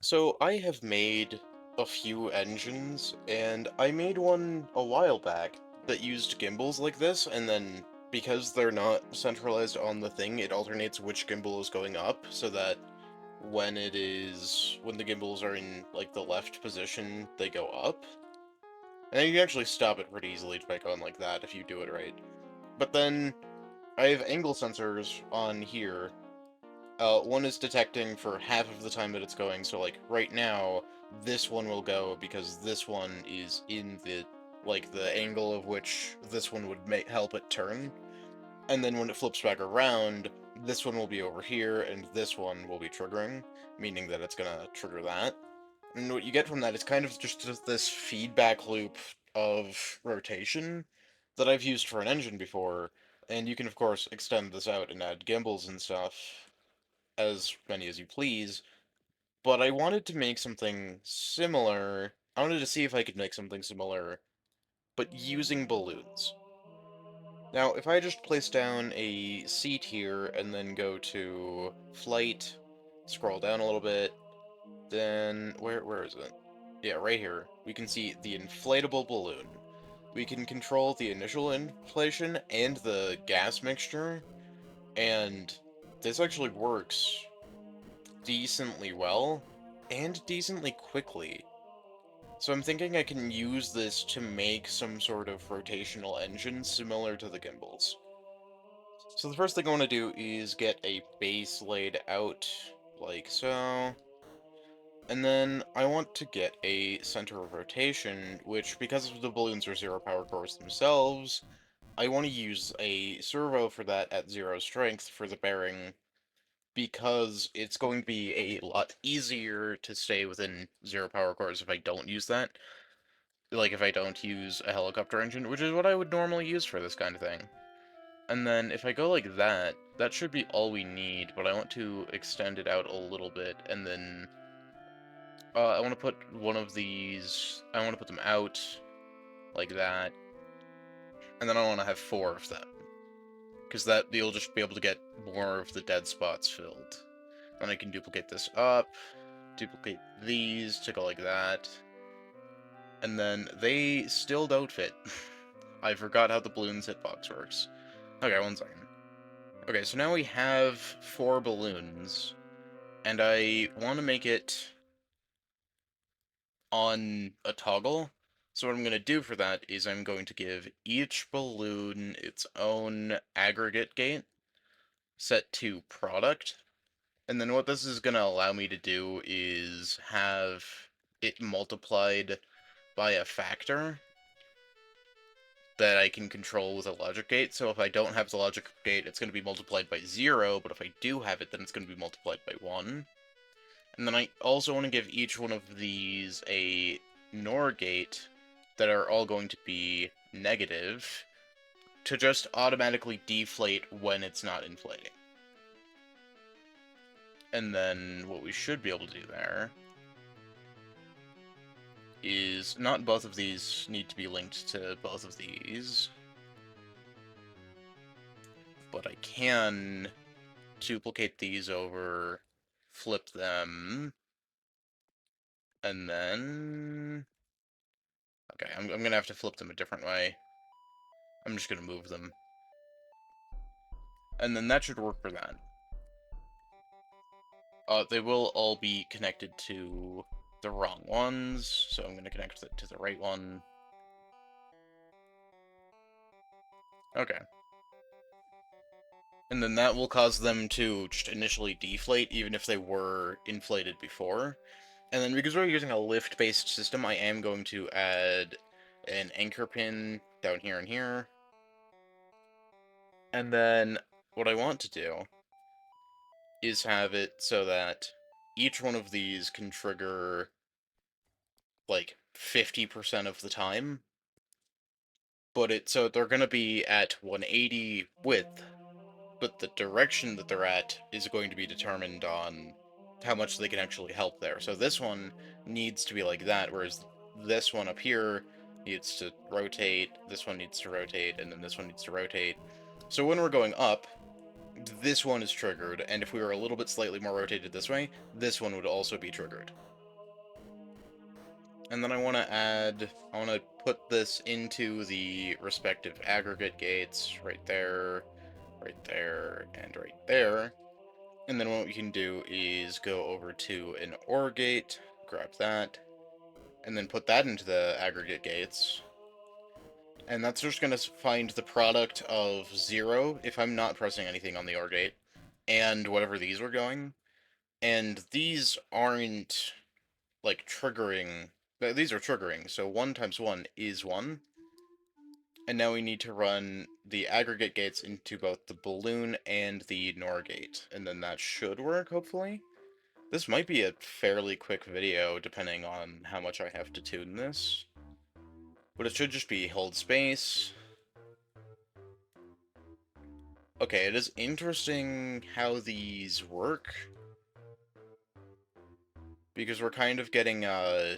So I have made a few engines, and I made one a while back that used gimbals like this, and then because they're not centralized on the thing, it alternates which gimbal is going up, so that when the gimbals are in, like, the left position, they go up. And you can actually stop it pretty easily by going like that if you do it right. But then, I have angle sensors on here. One is detecting for half of the time that it's going, so like right now, this one will go because this one is in the angle of which this one would help it turn. And then when it flips back around, this one will be over here and this one will be triggering, meaning that it's gonna trigger that. And what you get from that is kind of just this feedback loop of rotation that I've used for an engine before, and you can of course extend this out and add gimbals and stuff, as many as you please, but I wanted to make something similar. I wanted to see if I could make something similar, but using balloons. Now, if I just place down a seat here and then go to flight, scroll down a little bit, then where is it? Yeah, right here. We can see the inflatable balloon. We can control the initial inflation and the gas mixture, and this actually works decently well and decently quickly. So I'm thinking I can use this to make some sort of rotational engine similar to the gimbals. So the first thing I want to do is get a base laid out like so. And then I want to get a center of rotation, which, because the balloons are zero power cores themselves, I want to use a servo for that at zero strength for the bearing, because it's going to be a lot easier to stay within zero power cores if I don't use that. Like, if I don't use a helicopter engine, which is what I would normally use for this kind of thing. And then if I go like that, that should be all we need, but I want to extend it out a little bit, and then I want to put one of these, I want to put them out like that, and then I want to have four of them, because that you'll just be able to get more of the dead spots filled. Then I can duplicate this up, duplicate these to go like that, and then they still don't fit. I forgot how the balloons hitbox works. Okay, one second. Okay, so now we have four balloons, and I want to make it on a toggle. So what I'm going to do for that is I'm going to give each balloon its own aggregate gate set to product. And then what this is going to allow me to do is have it multiplied by a factor that I can control with a logic gate. So if I don't have the logic gate, it's going to be multiplied by 0, but if I do have it, then it's going to be multiplied by 1. And then I also want to give each one of these a NOR gate that are all going to be negative to just automatically deflate when it's not inflating. And then what we should be able to do there is not both of these need to be linked to both of these, but I can duplicate these over, flip them, and then... Okay, I'm gonna have to flip them a different way. I'm just gonna move them. And then that should work for that. They will all be connected to the wrong ones, so I'm gonna connect it to the right one. Okay. And then that will cause them to just initially deflate, even if they were inflated before. And then because we're using a lift-based system, I am going to add an anchor pin down here and here. And then what I want to do is have it so that each one of these can trigger like 50% of the time, but so they're going to be at 180 width, but the direction that they're at is going to be determined on how much they can actually help there. So this one needs to be like that, whereas this one up here needs to rotate, this one needs to rotate, and then this one needs to rotate. So when we're going up, this one is triggered, and if we were a little bit slightly more rotated this way, this one would also be triggered. And then I want to put this into the respective aggregate gates right there, and right there. And then what we can do is go over to an OR gate, grab that, and then put that into the aggregate gates. And that's just going to find the product of 0, if I'm not pressing anything on the OR gate, and whatever these were going. And these aren't, like, triggering. These are triggering, so 1 times 1 is 1. And now we need to run the aggregate gates into both the balloon and the NOR gate. And then that should work, hopefully. This might be a fairly quick video, depending on how much I have to tune this. But it should just be hold space. Okay, it is interesting how these work. Because we're kind of getting a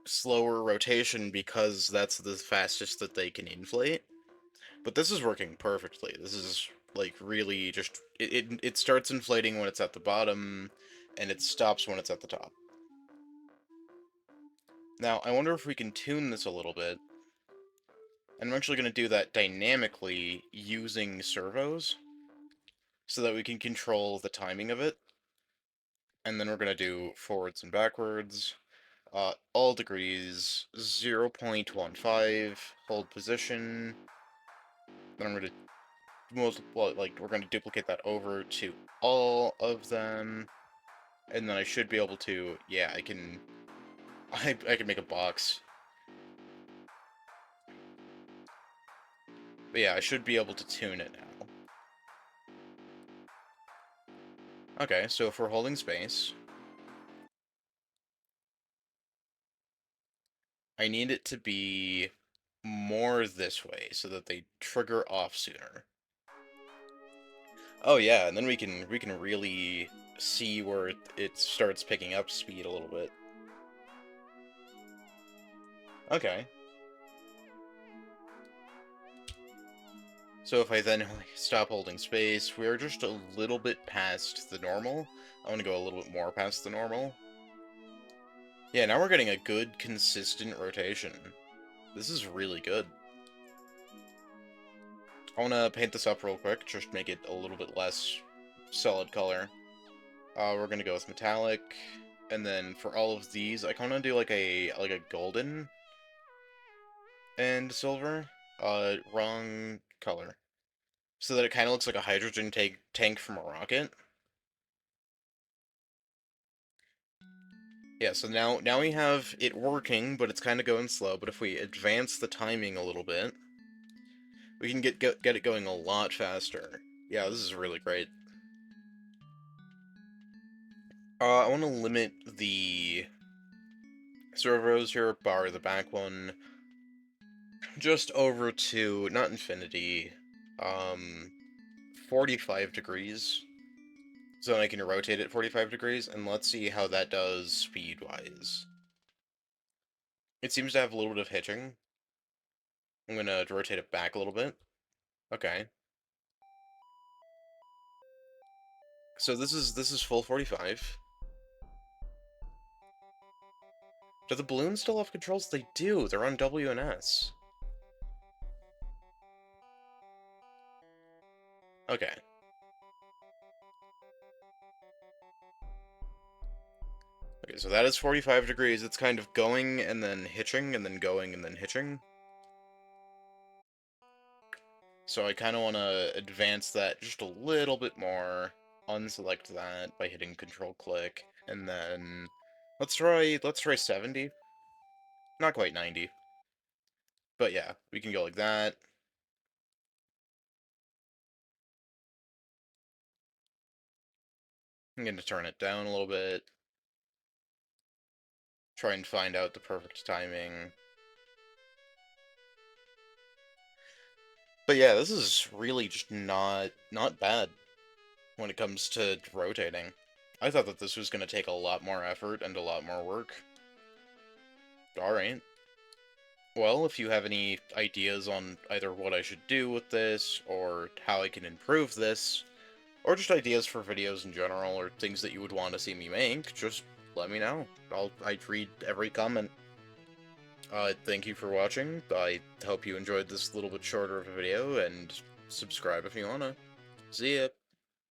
slower rotation because that's the fastest that they can inflate. But this is working perfectly. This is, like, really just... It starts inflating when it's at the bottom, and it stops when it's at the top. Now, I wonder if we can tune this a little bit. And I'm actually going to do that dynamically using servos, so that we can control the timing of it. And then we're going to do forwards and backwards. All degrees, 0.15, hold position. Then I'm going to we're going to duplicate that over to all of them. And then I should be able to, yeah, I can make a box. But yeah, I should be able to tune it now. Okay, so if we're holding space, I need it to be more this way so that they trigger off sooner. Oh yeah, and then we can really see where it starts picking up speed a little bit. Okay. So if I then stop holding space, we're just a little bit past the normal. I want to go a little bit more past the normal. Yeah, now we're getting a good, consistent rotation. This is really good. I want to paint this up real quick, just make it a little bit less solid color. We're going to go with metallic, and then for all of these, I kind of do like a golden and silver. Wrong color. So that it kind of looks like a hydrogen tank from a rocket. Yeah, so now we have it working, but it's kind of going slow. But if we advance the timing a little bit, we can get it going a lot faster. Yeah, this is really great. I want to limit the servos here, bar the back one, just over to, not infinity, 45 degrees. So I can rotate it 45 degrees, and let's see how that does speed-wise. It seems to have a little bit of hitching. I'm gonna rotate it back a little bit. Okay. So this is full 45. Do the balloons still have controls? They do. They're on W and S. Okay. Okay, so that is 45 degrees. It's kind of going and then hitching and then going and then hitching. So I kind of want to advance that just a little bit more. Unselect that by hitting Control click, and then let's try 70. Not quite 90. But yeah, we can go like that. I'm going to turn it down a little bit. Try and find out the perfect timing. But yeah, this is really just not bad when it comes to rotating. I thought that this was going to take a lot more effort and a lot more work. Alright. Well, if you have any ideas on either what I should do with this, or how I can improve this, or just ideas for videos in general, or things that you would want to see me make, just let me know. I'd read every comment. Thank you for watching. I hope you enjoyed this little bit shorter of a video, and subscribe if you wanna. See ya!